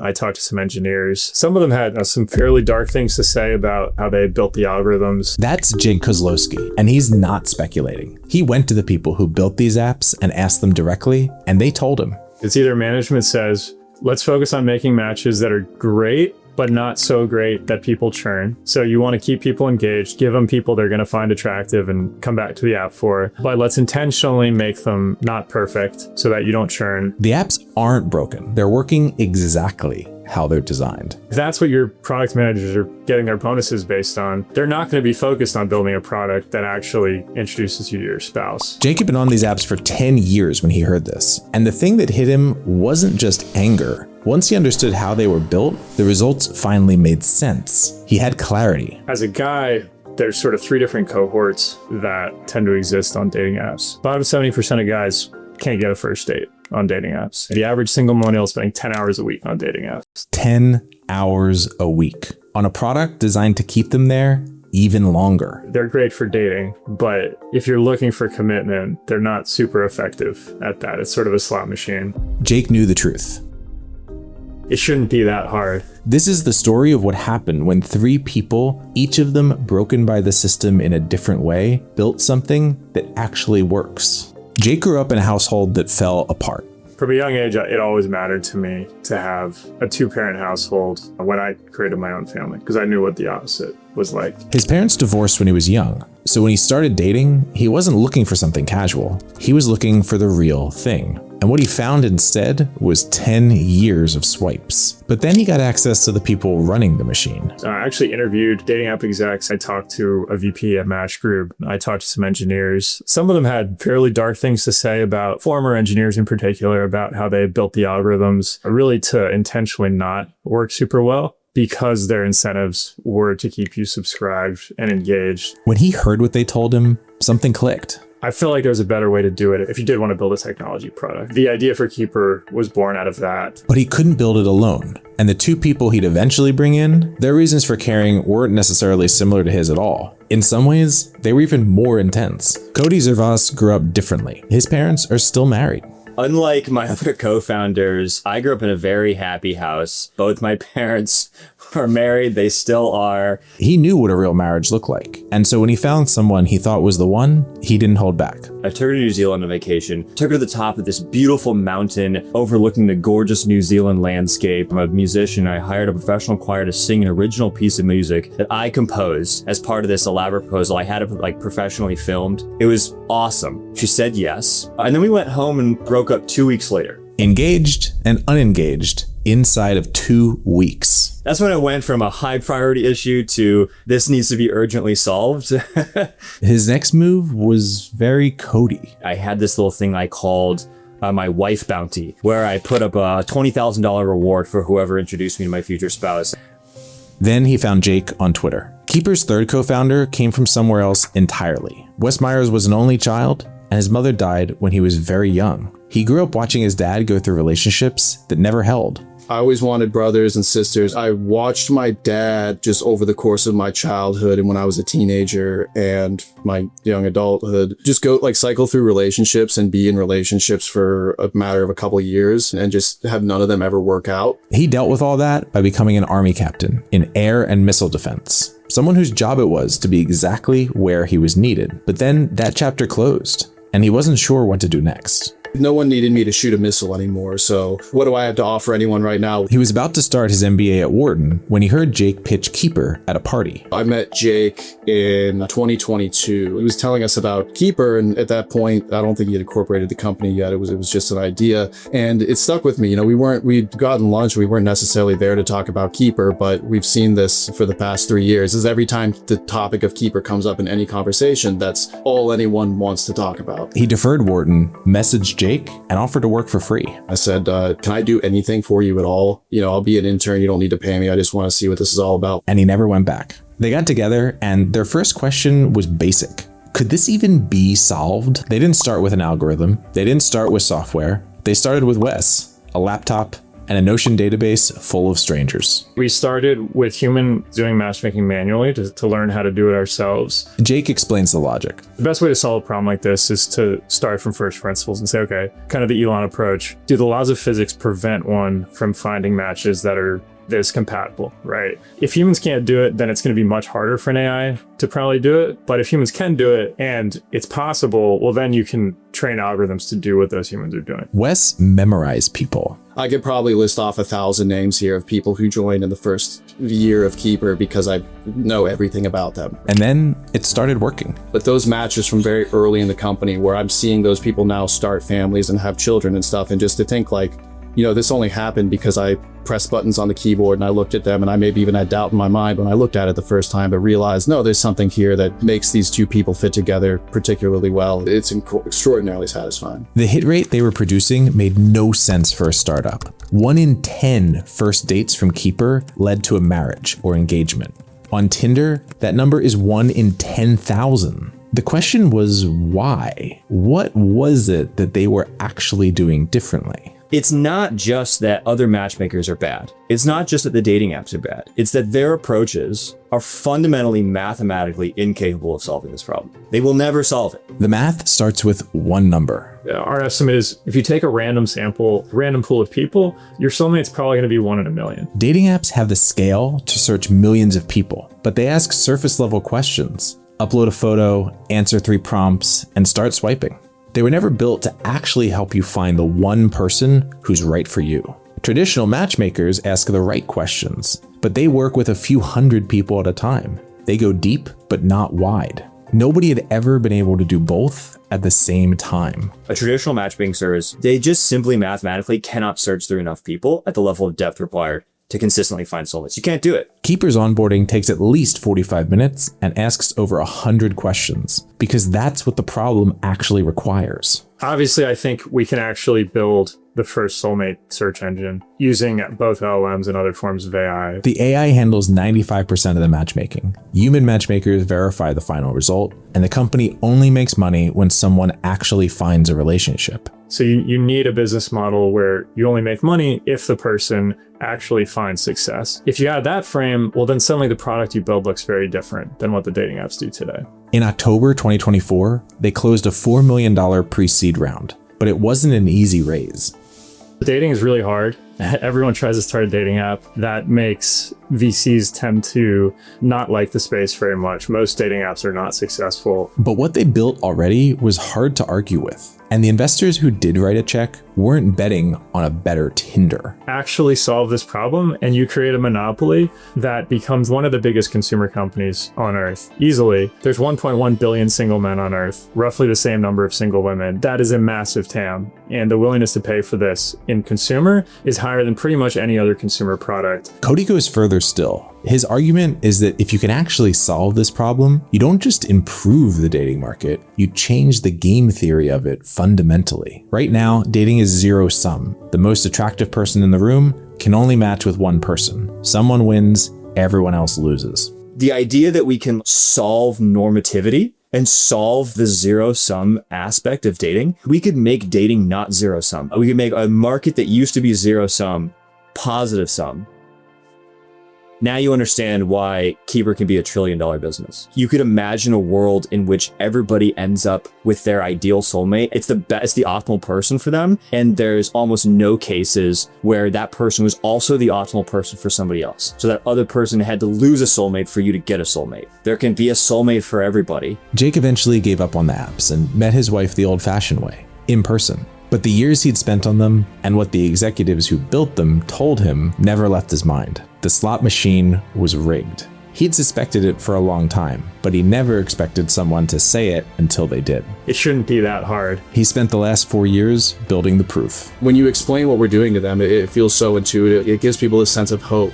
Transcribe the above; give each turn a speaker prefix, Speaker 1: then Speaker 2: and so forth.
Speaker 1: I talked to some engineers. Some of them had some fairly dark things to say about how they built the algorithms.
Speaker 2: That's Jake Kozlowski, and he's not speculating. He went to the people who built these apps and asked them directly, and they told him.
Speaker 1: It's either management says, let's focus on making matches that are great, but not so great that people churn. So you want to keep people engaged, give them people they're going to find attractive and come back to the app for, but let's intentionally make them not perfect so that you don't churn.
Speaker 2: The apps aren't broken. They're working exactly how they're designed.
Speaker 1: If that's what your product managers are getting their bonuses based on, they're not going to be focused on building a product that actually introduces you to your spouse.
Speaker 2: Jake had been on these apps for 10 years when he heard this. And the thing that hit him wasn't just anger. Once he understood how they were built, the results finally made sense. He had clarity.
Speaker 1: As a guy, there's sort of 3 different cohorts that tend to exist on dating apps. About 70% of guys can't get a first date on dating apps. The average single millennial is spending 10 hours a week on dating apps.
Speaker 2: 10 hours a week on a product designed to keep them there even longer.
Speaker 1: They're great for dating, but if you're looking for commitment, they're not super effective at that. It's sort of a slot machine.
Speaker 2: Jake knew the truth.
Speaker 1: It shouldn't be that hard.
Speaker 2: This is the story of what happened when 3 people, each of them broken by the system in a different way, built something that actually works. Jake grew up in a household that fell apart.
Speaker 1: From a young age, it always mattered to me to have a 2-parent household when I created my own family, because I knew what the opposite was like.
Speaker 2: His parents divorced when he was young, so when he started dating, he wasn't looking for something casual. He was looking for the real thing. And what he found instead was 10 years of swipes. But then he got access to the people running the machine.
Speaker 1: I actually interviewed dating app execs. I talked to a VP at Match Group. I talked to some engineers. Some of them had fairly dark things to say about former engineers in particular, about how they built the algorithms really to intentionally not work super well, because their incentives were to keep you subscribed and engaged.
Speaker 2: When he heard what they told him, something clicked.
Speaker 1: I feel like there's a better way to do it if you did want to build a technology product. The idea for Keeper was born out of that.
Speaker 2: But he couldn't build it alone. And the 2 people he'd eventually bring in, their reasons for caring weren't necessarily similar to his at all. In some ways, they were even more intense. Cody Zervas grew up differently. His parents are still married.
Speaker 3: Unlike my other co-founders, I grew up in a very happy house. Both my parents are married. They still are.
Speaker 2: He knew what a real marriage looked like. And so when he found someone he thought was the one, he didn't hold back.
Speaker 3: I took her to New Zealand on vacation, took her to the top of this beautiful mountain overlooking the gorgeous New Zealand landscape. I'm a musician. I hired a professional choir to sing an original piece of music that I composed as part of this elaborate proposal. I had it professionally filmed. It was awesome. She said yes. And then we went home and broke up 2 weeks later.
Speaker 2: Engaged and unengaged inside of 2 weeks.
Speaker 3: That's when it went from a high priority issue to this needs to be urgently solved.
Speaker 2: His next move was very Cody.
Speaker 3: I had this little thing I called my wife bounty, where I put up a $20,000 reward for whoever introduced me to my future spouse.
Speaker 2: Then he found Jake on Twitter. Keeper's 3rd co-founder came from somewhere else entirely. Wes Myers was an only child, and his mother died when he was very young. He grew up watching his dad go through relationships that never held.
Speaker 4: I always wanted brothers and sisters. I watched my dad just over the course of my childhood and when I was a teenager and my young adulthood, just go cycle through relationships and be in relationships for a matter of a couple of years and just have none of them ever work out.
Speaker 2: He dealt with all that by becoming an army captain in air and missile defense. Someone whose job it was to be exactly where he was needed. But then that chapter closed and he wasn't sure what to do next.
Speaker 4: No one needed me to shoot a missile anymore, so what do I have to offer anyone right now?
Speaker 2: He was about to start his MBA at Wharton when he heard Jake pitch Keeper at a party.
Speaker 4: I met Jake in 2022. He was telling us about Keeper, and at that point, I don't think he had incorporated the company yet. It was just an idea, and it stuck with me. You know, we'd gotten lunch. We weren't necessarily there to talk about Keeper, but we've seen this for the past 3 years. Is every time the topic of Keeper comes up in any conversation, that's all anyone wants to talk about.
Speaker 2: He deferred Wharton, messaged Jake, and offered to work for free.
Speaker 4: I said, can I do anything for you at all? You know, I'll be an intern. You don't need to pay me. I just want to see what this is all about.
Speaker 2: And he never went back. They got together and their first question was basic. Could this even be solved? They didn't start with an algorithm. They didn't start with software. They started with Wes, a laptop, and a Notion database full of strangers.
Speaker 1: We started with human doing matchmaking manually to learn how to do it ourselves.
Speaker 2: Jake explains the logic.
Speaker 1: The best way to solve a problem like this is to start from first principles and say, okay, kind of the Elon approach. Do the laws of physics prevent one from finding matches that are this compatible, right? If humans can't do it, then it's going to be much harder for an AI to probably do it. But if humans can do it and it's possible, well, then you can train algorithms to do what those humans are doing.
Speaker 2: Wes memorized people.
Speaker 4: I could probably list off 1,000 names here of people who joined in the first year of Keeper because I know everything about them.
Speaker 2: And then it started working.
Speaker 4: But those matches from very early in the company where I'm seeing those people now start families and have children and stuff, and just to think like, you know, this only happened because I pressed buttons on the keyboard and I looked at them, and I maybe even had doubt in my mind when I looked at it the first time, but realized, no, there's something here that makes these two people fit together particularly well. It's extraordinarily satisfying.
Speaker 2: The hit rate they were producing made no sense for a startup. 1 in 10 first dates from Keeper led to a marriage or engagement. On Tinder, that number is 1 in 10,000. The question was why? What was it that they were actually doing differently?
Speaker 3: It's not just that other matchmakers are bad. It's not just that the dating apps are bad. It's that their approaches are fundamentally mathematically incapable of solving this problem. They will never solve it.
Speaker 2: The math starts with one number.
Speaker 1: Our estimate is if you take a random sample, random pool of people, your soulmate's probably going to be 1 in a million.
Speaker 2: Dating apps have the scale to search millions of people, but they ask surface level questions. Upload a photo, answer 3 prompts, and start swiping. They were never built to actually help you find the one person who's right for you. Traditional matchmakers ask the right questions, but they work with a few hundred people at a time. They go deep, but not wide. Nobody had ever been able to do both at the same time.
Speaker 3: A traditional matchmaking service, they just simply mathematically cannot search through enough people at the level of depth required to consistently find soulmates. You can't do it.
Speaker 2: Keeper's onboarding takes at least 45 minutes and asks over 100 questions, because that's what the problem actually requires.
Speaker 1: Obviously, I think we can actually build the first soulmate search engine using both LLMs and other forms of AI.
Speaker 2: The AI handles 95% of the matchmaking. Human matchmakers verify the final result, and the company only makes money when someone actually finds a relationship.
Speaker 1: So you need a business model where you only make money if the person actually finds success. If you add that frame, well, then suddenly the product you build looks very different than what the dating apps do today.
Speaker 2: In October 2024, they closed a $4 million pre-seed round, but it wasn't an easy raise.
Speaker 1: Dating is really hard. Everyone tries to start a dating app. That makes VCs tend to not like the space very much. Most dating apps are not successful.
Speaker 2: But what they built already was hard to argue with. And the investors who did write a check weren't betting on a better Tinder.
Speaker 1: Actually solve this problem and you create a monopoly that becomes one of the biggest consumer companies on earth. Easily. There's 1.1 billion single men on earth, roughly the same number of single women. That is a massive TAM. And the willingness to pay for this in consumer is higher than pretty much any other consumer product.
Speaker 2: Cody goes further still. His argument is that if you can actually solve this problem, you don't just improve the dating market, you change the game theory of it fundamentally. Right now, dating is zero sum. The most attractive person in the room can only match with one person. Someone wins, everyone else loses.
Speaker 3: The idea that we can solve normativity and solve the zero sum aspect of dating, we could make dating not zero sum. We could make a market that used to be zero sum, positive sum. Now you understand why Keeper can be $1 trillion business. You could imagine a world in which everybody ends up with their ideal soulmate. It's the optimal person for them. And there's almost no cases where that person was also the optimal person for somebody else. So that other person had to lose a soulmate for you to get a soulmate. There can be a soulmate for everybody.
Speaker 2: Jake eventually gave up on the apps and met his wife the old-fashioned way, in person. But the years he'd spent on them and what the executives who built them told him never left his mind. The slot machine was rigged. He'd suspected it for a long time, but he never expected someone to say it until they did.
Speaker 1: It shouldn't be that hard.
Speaker 2: He spent the last 4 years building the proof.
Speaker 4: When you explain what we're doing to them, it feels so intuitive. It gives people a sense of hope.